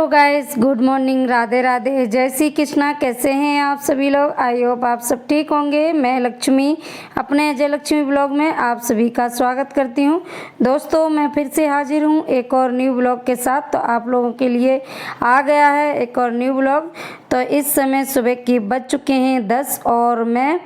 Hello guys, good morning, Radhe Radhe, जय श्री कृष्णा। कैसे हैं आप सभी लोग? आई होप आप सब ठीक होंगे। मैं लक्ष्मी अपने अजय लक्ष्मी ब्लॉग में आप सभी का स्वागत करती हूं। दोस्तों, मैं फिर से हाजिर हूं एक और न्यू ब्लॉग के साथ। तो आप लोगों के लिए आ गया है एक और न्यू ब्लॉग। तो इस समय सुबह की बज चुके हैं 10 और मैं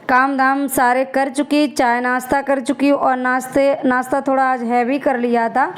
काम धाम सारे कर चुकी, चाय नाश्ता कर चुकी हूँ। और नाश्ता थोड़ा आज हैवी कर लिया था।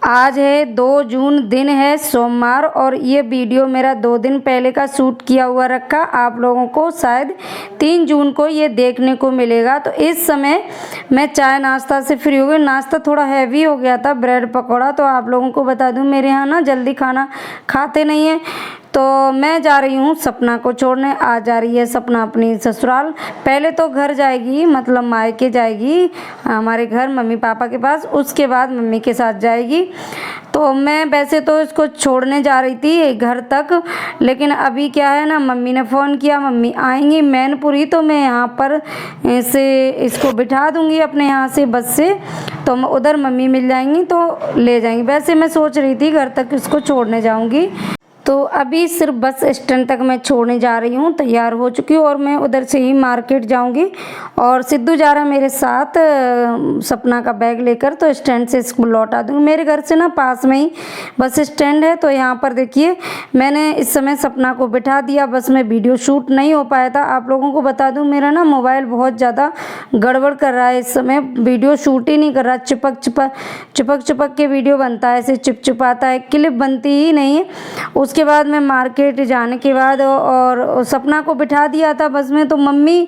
आज है 2 जून, दिन है सोमवार और ये वीडियो मेरा 2 दिन पहले का शूट किया हुआ रखा। आप लोगों को शायद 3 जून को ये देखने को मिलेगा। तो इस समय मैं चाय नाश्ता से फ्री हो गई। नाश्ता थोड़ा हैवी हो गया था, ब्रेड पकौड़ा। तो आप लोगों को बता दूं, मेरे यहाँ ना जल्दी खाना खाते नहीं हैं। तो मैं जा रही हूँ सपना को छोड़ने। आज जा रही है सपना अपनी ससुराल। पहले तो घर जाएगी, मतलब मायके जाएगी हमारे घर मम्मी पापा के पास। उसके बाद मम्मी के साथ जाएगी। तो मैं वैसे तो इसको छोड़ने जा रही थी घर तक, लेकिन अभी क्या है ना, मम्मी ने फ़ोन किया, मम्मी आएंगी मैनपुरी। तो मैं यहाँ पर से इसको बिठा दूँगी अपने यहाँ से बस से। तो उधर मम्मी मिल जाएंगी तो ले जाएंगी। वैसे मैं सोच रही थी घर तक इसको छोड़ने जाऊँगी। तो अभी सिर्फ बस स्टैंड तक मैं छोड़ने जा रही हूँ, तैयार हो चुकी हूँ और मैं उधर से ही मार्केट जाऊँगी। और सिद्धू जा रहा है मेरे साथ सपना का बैग लेकर। तो स्टैंड से इसको लौटा दूँगी। मेरे घर से ना पास में ही बस स्टैंड है। तो यहाँ पर देखिए, मैंने इस समय सपना को बिठा दिया। बस में वीडियो शूट नहीं हो पाया था। आप लोगों को बता दूँ, मेरा ना मोबाइल बहुत ज़्यादा गड़बड़ कर रहा है इस समय, वीडियो शूट ही नहीं कर रहा। चिपक के वीडियो बनता है, ऐसे चिपचिपाता है, क्लिप बनती ही नहीं है। उसके बाद मैं मार्केट जाने के बाद और सपना को बिठा दिया था बस में। तो मम्मी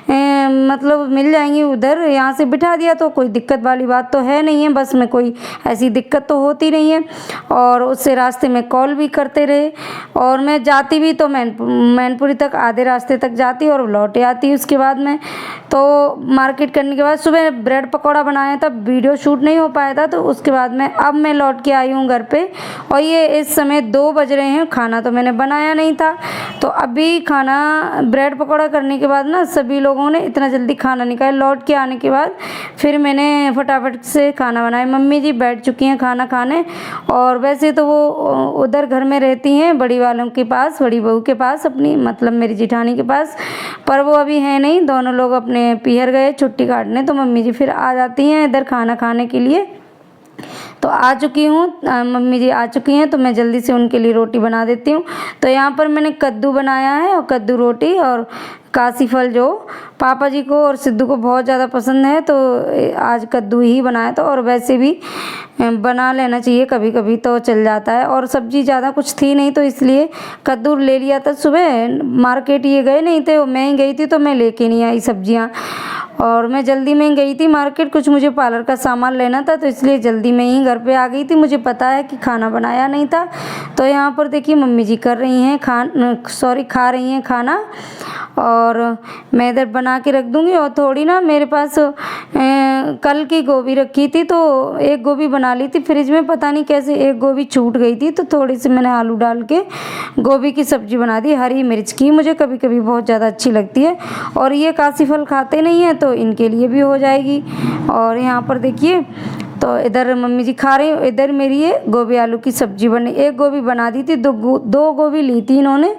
मतलब मिल जाएंगी उधर, यहाँ से बिठा दिया तो कोई दिक्कत वाली बात तो है नहीं है। बस में कोई ऐसी दिक्कत तो होती नहीं है। और उससे रास्ते में कॉल भी करते रहे। और मैं जाती भी तो मैनपुरी तक, आधे रास्ते तक जाती और लौटे आती उसके बाद में। तो मार्केट करने के बाद सुबह ब्रेड पकौड़ा बनाया था, वीडियो शूट नहीं हो पाया था। तो उसके बाद में अब मैं लौट के आई हूँ घर पे। और ये इस समय 2 बज रहे हैं। खाना तो मैंने बनाया नहीं था। तो अभी खाना ब्रेड पकौड़ा करने के बाद ना सभी लोगों ने इतना जल्दी खाना नहीं खाया। लौट के आने के बाद फिर मैंने फटाफट से खाना बनाया। मम्मी जी बैठ चुकी हैं खाना खाने। और वैसे तो वो उधर घर में रहती हैं बड़ी वालों के पास, बड़ी बहू के पास अपनी, मतलब मेरी जिठानी के पास। पर वो अभी है नहीं, दोनों लोग अपने पीहर गए छुट्टी काटने। तो मम्मी जी फिर आ जाती हैं इधर खाना खाने के लिए। तो आ चुकी हूँ, मम्मी जी आ चुकी हैं। तो मैं जल्दी से उनके लिए रोटी बना देती हूँ। तो यहाँ पर मैंने कद्दू बनाया है और कद्दू रोटी और काशी फल, जो पापा जी को और सिद्धू को बहुत ज़्यादा पसंद है। तो आज कद्दू ही बनाया था। और वैसे भी बना लेना चाहिए, कभी कभी तो चल जाता है। और सब्ज़ी ज़्यादा कुछ थी नहीं, तो इसलिए कद्दू ले लिया था। सुबह मार्केट ये गए नहीं थे, मैं ही गई थी तो मैं लेके नहीं आई सब्जियाँ। और मैं जल्दी में गई थी मार्केट, कुछ मुझे पार्लर का सामान लेना था। तो इसलिए जल्दी में ही घर पे आ गई थी। मुझे पता है कि खाना बनाया नहीं था। तो यहाँ पर देखिए मम्मी जी कर रही हैं खा रही हैं खाना। और मैं इधर बना के रख दूँगी। और थोड़ी ना मेरे पास कल की गोभी रखी थी, तो एक गोभी बना ली थी फ्रिज में। पता नहीं कैसे एक गोभी छूट गई थी, तो थोड़ी सी मैंने आलू डाल के गोभी की सब्ज़ी बना दी। हरी मिर्च की मुझे कभी कभी बहुत ज़्यादा अच्छी लगती है। और ये काशी फल खाते नहीं हैं, तो इनके लिए भी हो जाएगी। और यहाँ पर देखिए, तो इधर मम्मी जी खा रही, इधर मेरी ये गोभी आलू की सब्ज़ी बनी। एक गोभी बना दी थी, दो गोभी ली थी इन्होंने।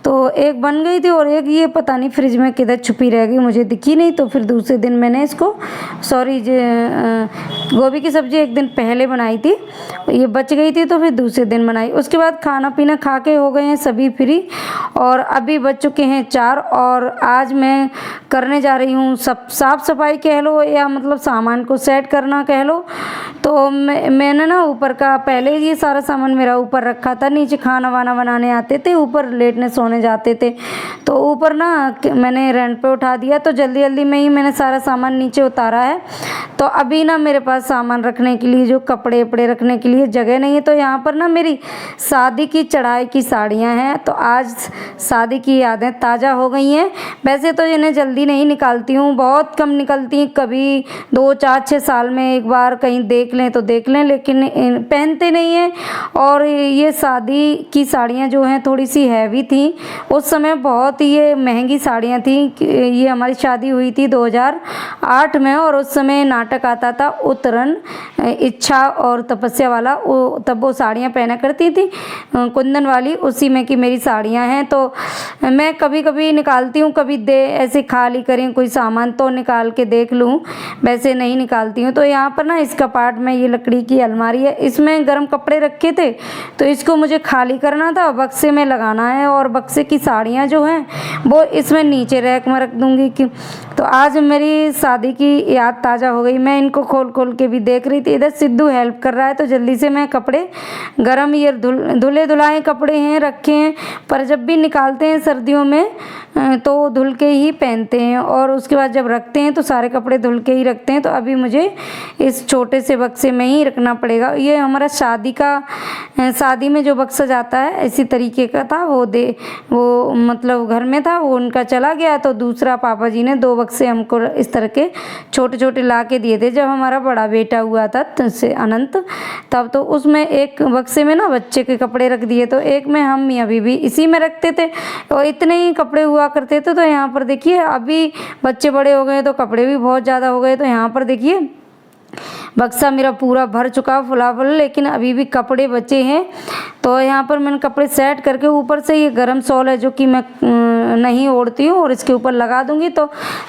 तो एक बन गई थी और एक ये पता नहीं फ्रिज में किधर छुपी रह गई, मुझे दिखी नहीं। तो फिर दूसरे दिन मैंने इसको गोभी की सब्ज़ी एक दिन पहले बनाई थी, ये बच गई थी तो फिर दूसरे दिन बनाई। उसके बाद खाना पीना खा के हो गए हैं सभी फ्री। और अभी बज चुके हैं 4 और आज मैं करने जा रही हूँ साफ़ सफाई कह लो, या मतलब सामान को सेट करना कह लो। तो मैंने ना ऊपर का पहले ये सारा सामान मेरा ऊपर रखा था। नीचे खाना वाना बनाने आते थे, ऊपर लेटने सोने जाते थे। तो ऊपर ना मैंने रेंट पे उठा दिया। तो जल्दी जल्दी में ही मैंने सारा सामान नीचे उतारा है। तो अभी ना मेरे पास सामान रखने के लिए, जो कपड़े वपड़े रखने के लिए जगह नहीं है। तो यहाँ पर ना मेरी शादी की चढ़ाई की साड़ियाँ हैं। तो आज शादी की यादें ताज़ा हो गई हैं। वैसे तो इन्हें जल्दी नहीं निकालती हूँ, बहुत कम निकलती हैं, कभी 2, 4, 6 साल में एक बार कहीं देख लें तो देख लें, लेकिन पहनते नहीं हैं। और ये शादी की साड़ियाँ जो हैं थोड़ी सी हैवी थी, उस समय बहुत ही ये महंगी साड़ियाँ थी। ये हमारी शादी हुई थी 2008 में, और उस समय नाटक आता था उत्तरन, इच्छा और तपस्या वाला, तब वो साड़ियाँ पहना करती थी कुंदन वाली, उसी में की मेरी साड़ियाँ हैं। तो मैं कभी कभी निकालती हूँ, कभी दे ऐसे खाली करें कोई सामान तो निकाल के देख लूँ, वैसे नहीं निकालती हूँ। तो यहाँ पर ना इस कपाट में ये लकड़ी की अलमारी है, इसमें गर्म कपड़े रखे थे तो इसको मुझे खाली करना था, बक्से में लगाना है, और बक्से की साड़ियाँ जो हैं वो इसमें नीचे रैक में रख दूँगी। कि तो आज मेरी शादी की याद ताज़ा हो गई, मैं इनको खोल खोल के भी देख रही थी। इधर सिद्धू हेल्प कर रहा है, तो जल्दी से मैं कपड़े गर्म, ये धुले धुलाए कपड़े हैं रखे हैं, पर जब भी निकालते हैं सर्दियों में तो धुल के ही पहनते हैं, और उसके बाद जब रखते हैं तो सारे कपड़े धुल के ही रखते हैं। तो अभी मुझे इस छोटे से बक्से में ही रखना पड़ेगा। ये हमारा शादी में जो बक्सा जाता है इसी तरीके का था, वो मतलब घर में था, वो उनका चला गया, तो दूसरा पापा जी ने 2 बक्से हमको इस तरह के छोटे छोटे ला के दिए थे जब हमारा बड़ा बेटा हुआ था से अनंत, तब तो उसमें एक बक्से में ना बच्चे के कपड़े रख दिए, तो एक में हम मियाँ बीबी इसी में रखते थे, और इतने ही कपड़े हुआ करते थे। तो यहाँ पर देखिए अभी बच्चे बड़े हो गए तो कपड़े भी बहुत ज़्यादा हो गए, तो यहाँ पर देखिए बक्सा मेरा पूरा भर चुका फुलाफल, लेकिन अभी भी कपड़े बचे हैं। तो यहाँ पर मैंने कपड़े सेट करके ऊपर से ये गरम शॉल है जो कि मैं नहीं ओढ़ती हूँ, और इसके ऊपर लगा दूँगी, तो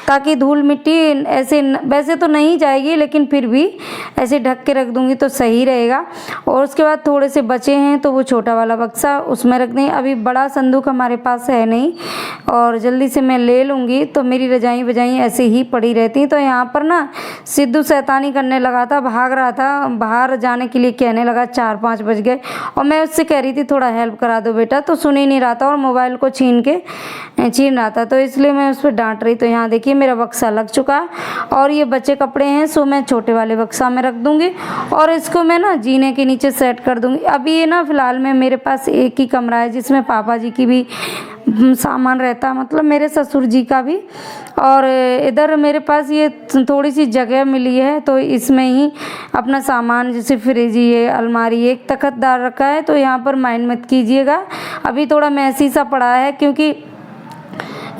ताकि धूल मिट्टी ऐसे वैसे तो नहीं जाएगी, लेकिन फिर भी ऐसे ढक के रख दूँगी तो सही रहेगा। और उसके बाद थोड़े से बचे हैं तो वो छोटा वाला बक्सा उसमें रख दें। अभी बड़ा संदूक हमारे पास है नहीं, और जल्दी से मैं ले लूँगी, तो मेरी रजाई बजाई ऐसे ही पड़ी रहती। तो यहाँ पर ना सिद्धू शैतानी करने लगा था, भाग रहा था, बाहर जाने के लिए कहने लगा, 4-5 बज गए, और मैं उससे कह रही थी थोड़ा हेल्प करा दो बेटा, तो सुन ही नहीं रहा था और मोबाइल को छीन रहा था, तो इसलिए मैं उस पर डांट रही। तो यहाँ देखिए मेरा बक्सा लग चुका है, और ये बच्चे कपड़े हैं सो मैं छोटे वाले बक्सा में रख दूँगी, और इसको मैं ना जीने के नीचे सेट कर दूँगी। अभी ये ना फ़िलहाल में मेरे पास एक ही कमरा है जिसमें पापा जी की भी सामान रहता, मतलब मेरे ससुर जी का भी, और इधर मेरे पास ये थोड़ी सी जगह मिली है, तो इसमें ही अपना सामान जैसे फ्रिज, ये अलमारी, एक तख्तदार रखा है, तो यहाँ पर माइंड मत कीजिएगा। अभी थोड़ा मैसी सा पड़ा है क्योंकि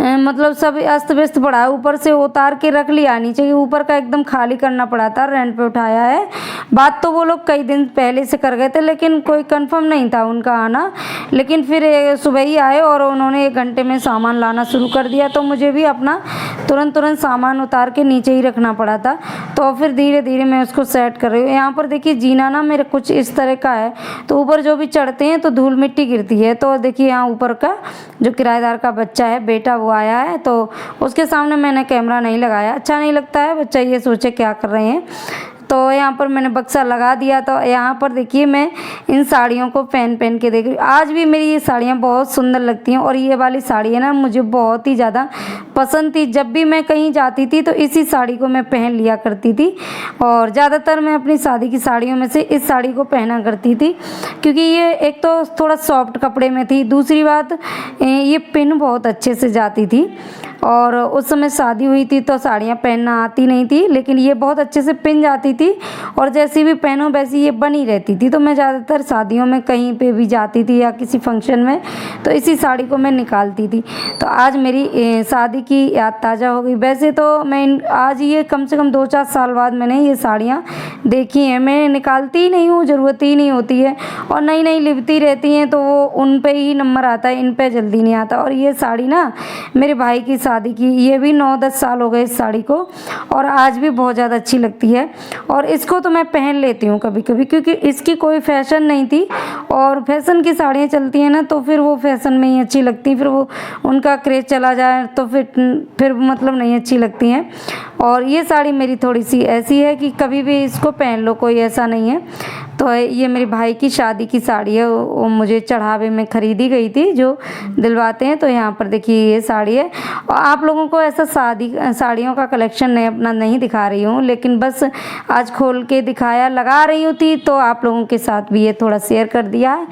मतलब सब अस्त व्यस्त पड़ा है, ऊपर से उतार के रख लिया, नीचे के ऊपर का एकदम खाली करना पड़ा था, रेंट पे उठाया है। बात तो वो लोग कई दिन पहले से कर गए थे, लेकिन कोई कंफर्म नहीं था उनका आना, लेकिन फिर सुबह ही आए और उन्होंने 1 घंटे में सामान लाना शुरू कर दिया, तो मुझे भी अपना तुरंत सामान उतार के नीचे ही रखना पड़ा था। तो फिर धीरे धीरे मैं उसको सेट कर रही हूँ। यहाँ पर देखिए जीना ना मेरे कुछ इस तरह का है, तो ऊपर जो भी चढ़ते हैं तो धूल मिट्टी गिरती है। तो देखिए यहाँ ऊपर का जो किराएदार का बच्चा है, बेटा, वो आया है, तो उसके सामने मैंने कैमरा नहीं लगाया, अच्छा नहीं लगता है, बच्चा ये सोचे क्या कर रहे हैं। तो यहाँ पर मैंने बक्सा लगा दिया। तो यहाँ पर देखिए मैं इन साड़ियों को पहन के देख रही हूँ। आज भी मेरी ये साड़ियाँ बहुत सुंदर लगती हैं, और ये वाली साड़ी है ना मुझे बहुत ही ज़्यादा पसंद थी। जब भी मैं कहीं जाती थी तो इसी साड़ी को मैं पहन लिया करती थी, और ज़्यादातर मैं अपनी शादी की साड़ियों में से इस साड़ी को पहना करती थी, क्योंकि ये एक तो थोड़ा सॉफ्ट कपड़े में थी, दूसरी बात ये पिन बहुत अच्छे से जाती थी, और उस समय शादी हुई थी तो साड़ियाँ पहनना आती नहीं थी, लेकिन ये बहुत अच्छे से पिन जाती थी, और जैसी भी पहनो वैसी ये बनी रहती थी। तो मैं ज़्यादातर शादियों में कहीं पे भी जाती थी या किसी फंक्शन में तो इसी साड़ी को मैं निकालती थी। तो आज मेरी शादी की याद ताज़ा हो गई। वैसे तो मैं आज ये कम से कम 2-4 साल बाद मैंने ये साड़ियाँ देखी हैं, मैं निकालती ही नहीं हूँ, ज़रूरत ही नहीं होती है, और नई नई लिपती रहती हैं तो वो उन पे ही नंबर आता है, इन पे जल्दी नहीं आता। और ये साड़ी ना मेरे भाई की शादी की, ये भी 9-10 साल हो गए इस साड़ी को, और आज भी बहुत ज़्यादा अच्छी लगती है। और इसको तो मैं पहन लेती हूँ कभी कभी, क्योंकि इसकी कोई फैशन नहीं थी, और फैशन की साड़ियाँ चलती हैं ना तो फिर वो फैशन में ही अच्छी लगती, फिर वो उनका क्रेज चला जाए तो फिर मतलब नहीं अच्छी लगती हैं। और ये साड़ी मेरी थोड़ी सी ऐसी है कि कभी भी इसको पहन लो, कोई ऐसा नहीं है। तो ये मेरे भाई की शादी की साड़ी है, वो मुझे चढ़ावे में ख़रीदी गई थी जो दिलवाते हैं। तो यहाँ पर देखिए ये साड़ी है, और आप लोगों को ऐसा साड़ियों का कलेक्शन अपना नहीं दिखा रही हूँ, लेकिन बस आज खोल के दिखाया, लगा रही हूँ थी तो आप लोगों के साथ भी ये थोड़ा शेयर कर दिया है।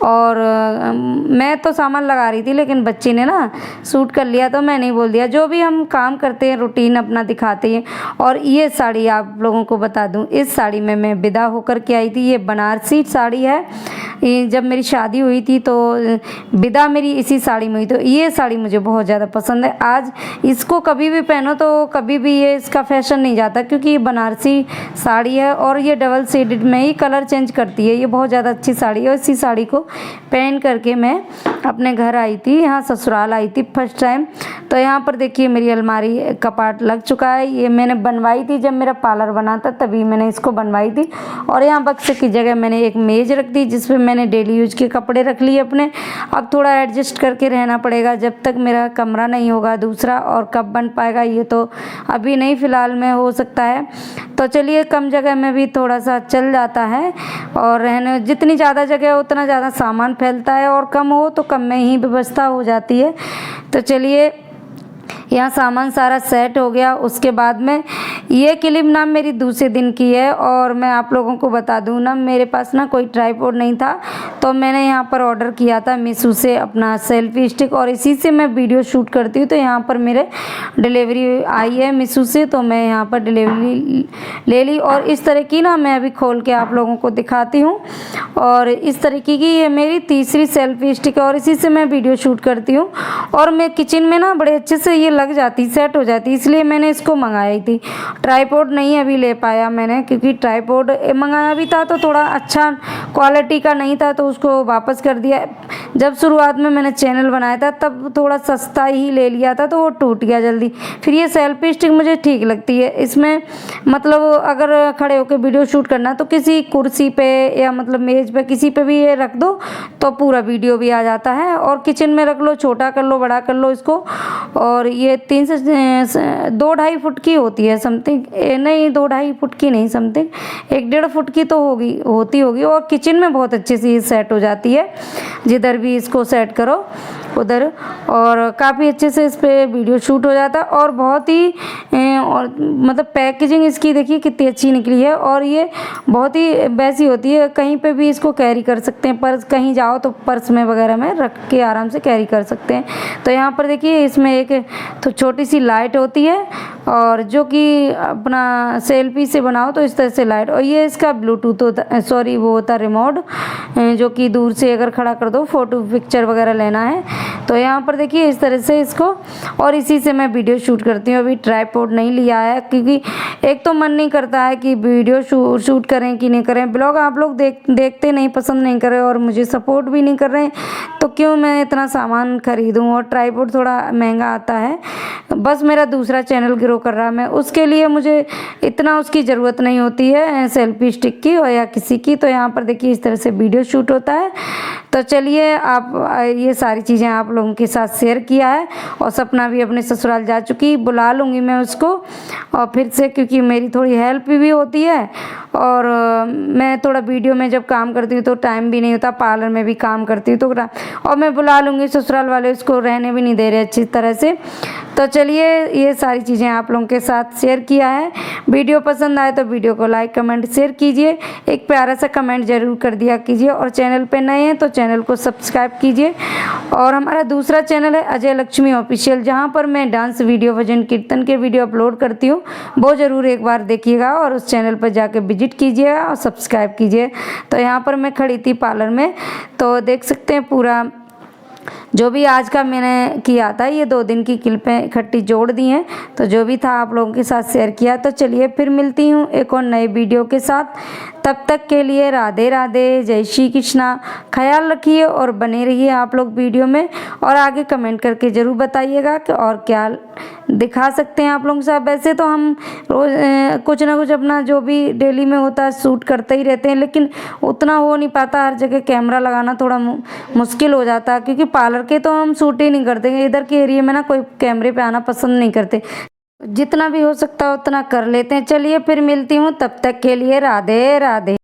और मैं तो सामान लगा रही थी, लेकिन बच्चे ने ना शूट कर लिया तो मैं नहीं बोल दिया। जो भी हम काम करते हैं रूटीन अपना दिखाते हैं। और ये साड़ी आप लोगों को बता दूँ, इस साड़ी में मैं विदा होकर के आई थी। ये बनारसी साड़ी है, जब मेरी शादी हुई थी तो विदा मेरी इसी साड़ी में हुई। तो ये साड़ी मुझे बहुत ज़्यादा पसंद है। आज इसको कभी भी पहनो तो कभी भी ये इसका फैशन नहीं जाता, क्योंकि ये बनारसी साड़ी है और ये डबल शेडेड में ही कलर चेंज करती है। ये बहुत ज़्यादा अच्छी साड़ी है और इसी साड़ी को पहन करके मैं अपने घर आई थी, यहाँ ससुराल आई थी फर्स्ट टाइम। तो यहाँ पर देखिए मेरी अलमारी कपाट लग चुका है। ये मैंने बनवाई थी जब मेरा पार्लर बना था, तभी मैंने इसको बनवाई थी। और यहाँ बक्से की जगह मैंने एक मेज रख दी जिसपे मैंने डेली यूज के कपड़े रख लिए अपने। अब थोड़ा एडजस्ट करके रहना पड़ेगा जब तक मेरा कमरा नहीं होगा दूसरा, और कब बन पाएगा ये तो अभी नहीं, फ़िलहाल में हो सकता है। तो चलिए कम जगह में भी थोड़ा सा चल जाता है, और रहने जितनी ज़्यादा जगह हो उतना ज़्यादा सामान फैलता है, और कम हो तो कम में ही व्यवस्था हो जाती है। तो चलिए यहाँ सामान सारा सेट हो गया। उसके बाद में ये क्लिप ना मेरी दूसरे दिन की है, और मैं आप लोगों को बता दूँ ना, मेरे पास ना कोई ट्राइपॉड नहीं था, तो मैंने यहाँ पर ऑर्डर किया था मीशो से अपना सेल्फी स्टिक, और इसी से मैं वीडियो शूट करती हूँ। तो यहाँ पर मेरे डिलीवरी आई है मीशो से, तो मैं यहाँ पर डिलीवरी ले ली। और इस तरह की ना मैं अभी खोल के आप लोगों को दिखाती हूँ। और इस तरीके की ये मेरी तीसरी सेल्फी स्टिक है, और इसी से मैं वीडियो शूट करती हूँ। और मैं किचन में ना बड़े अच्छे से ये लग जाती, सेट हो जाती, इसलिए मैंने इसको मंगाई थी। ट्राइपॉड नहीं अभी ले पाया मैंने, क्योंकि ट्राइपॉड मंगाया भी था तो थोड़ा अच्छा क्वालिटी का नहीं था, तो उसको वापस कर दिया। जब शुरुआत में मैंने चैनल बनाया था तब थोड़ा सस्ता ही ले लिया था, तो वो टूट गया जल्दी। फिर ये सेल्फी स्टिक मुझे ठीक लगती है। इसमें मतलब अगर खड़े होकर वीडियो शूट करना तो किसी कुर्सी पे या मतलब मेज पे किसी पे भी ये रख दो तो पूरा वीडियो भी आ जाता है। और किचन में रख लो, छोटा कर लो, बड़ा कर लो इसको। और ये 3 से 2-2.5 फुट की होती है समथिंग, नहीं 2-2.5 फुट की नहीं, समथिंग 1-1.5 फुट की तो होगी। और किचन में बहुत अच्छे से ये सेट हो जाती है, जिधर भी इसको सेट करो उधर। और काफ़ी अच्छे से इस पर वीडियो शूट हो जाता है। और बहुत ही और मतलब पैकेजिंग इसकी देखिए कितनी अच्छी निकली है, और ये बहुत ही वैसी होती है, कहीं पे भी इसको कैरी कर सकते हैं। पर्स कहीं जाओ तो पर्स में वगैरह में रख के आराम से कैरी कर सकते हैं। तो यहाँ पर देखिए इसमें एक तो छोटी सी लाइट होती है, और जो कि अपना सेल्फी से बनाओ तो इस तरह से लाइट। और ये इसका ब्लूटूथ होता, सॉरी वो होता रिमोट, जो कि दूर से अगर खड़ा कर दो फ़ोटो पिक्चर वगैरह लेना है तो यहाँ पर देखिए इस तरह से इसको। और इसी से मैं वीडियो शूट करती हूँ। अभी ट्राइपॉड नहीं लिया है, क्योंकि एक तो मन नहीं करता है कि वीडियो शूट करें कि नहीं करें। ब्लॉग आप लोग देखते नहीं, पसंद नहीं कर रहे और मुझे सपोर्ट भी नहीं कर रहे हैं, तो क्यों मैं इतना सामान खरीदूँ। और ट्राइपॉड थोड़ा महंगा आता है, बस मेरा दूसरा चैनल ग्रो कर रहा है, मैं उसके लिए मुझे इतना उसकी ज़रूरत नहीं होती है सेल्फी स्टिक की और या किसी की। तो यहाँ पर देखिए इस तरह से वीडियो शूट होता है। तो चलिए आप ये सारी चीज़ें आप लोगों के साथ शेयर किया है। और सपना भी अपने ससुराल जा चुकी, बुला लूँगी मैं उसको और फिर से, क्योंकि मेरी थोड़ी हेल्प भी होती है। और मैं थोड़ा वीडियो में जब काम करती हूँ तो टाइम भी नहीं होता, पार्लर में भी काम करती हूँ तो और मैं बुला लूँगी। ससुराल वाले उसको रहने भी नहीं दे रहे अच्छी तरह से। तो चलिए ये सारी चीज़ें आप लोगों के साथ शेयर किया है। वीडियो पसंद आए तो वीडियो को लाइक कमेंट शेयर कीजिए, एक प्यारा सा कमेंट ज़रूर कर दिया कीजिए। और चैनल पे नए हैं तो चैनल को सब्सक्राइब कीजिए। और हमारा दूसरा चैनल है अजय लक्ष्मी ऑफिशियल, जहाँ पर मैं डांस वीडियो, भजन कीर्तन के वीडियो अपलोड करती हूँ, वो ज़रूर एक बार देखिएगा और उस चैनल पर जाके विजिट कीजिएगा और सब्सक्राइब कीजिए। तो यहाँ पर मैं खड़ी थी पार्लर में, तो देख सकते हैं पूरा जो भी आज का मैंने किया था, ये 2 दिन की क्लिपें इकट्ठी जोड़ दी हैं। तो जो भी था आप लोगों के साथ शेयर किया। तो चलिए फिर मिलती हूँ एक और नए वीडियो के साथ। तब तक के लिए राधे राधे, जय श्री कृष्णा। ख्याल रखिए और बने रहिए आप लोग वीडियो में। और आगे कमेंट करके ज़रूर बताइएगा कि और क्या दिखा सकते हैं आप लोगों के साथ। वैसे तो हम रोज़ कुछ ना कुछ अपना जो भी डेली में होता है शूट करते ही रहते हैं, लेकिन उतना हो नहीं पाता, हर जगह कैमरा लगाना थोड़ा मुश्किल हो जाता है, क्योंकि पार्लर के तो हम शूट ही नहीं करते। इधर के एरिया में ना कोई कैमरे पे आना पसंद नहीं करते, जितना भी हो सकता है उतना कर लेते हैं। चलिए फिर मिलती हूँ, तब तक के लिए राधे राधे।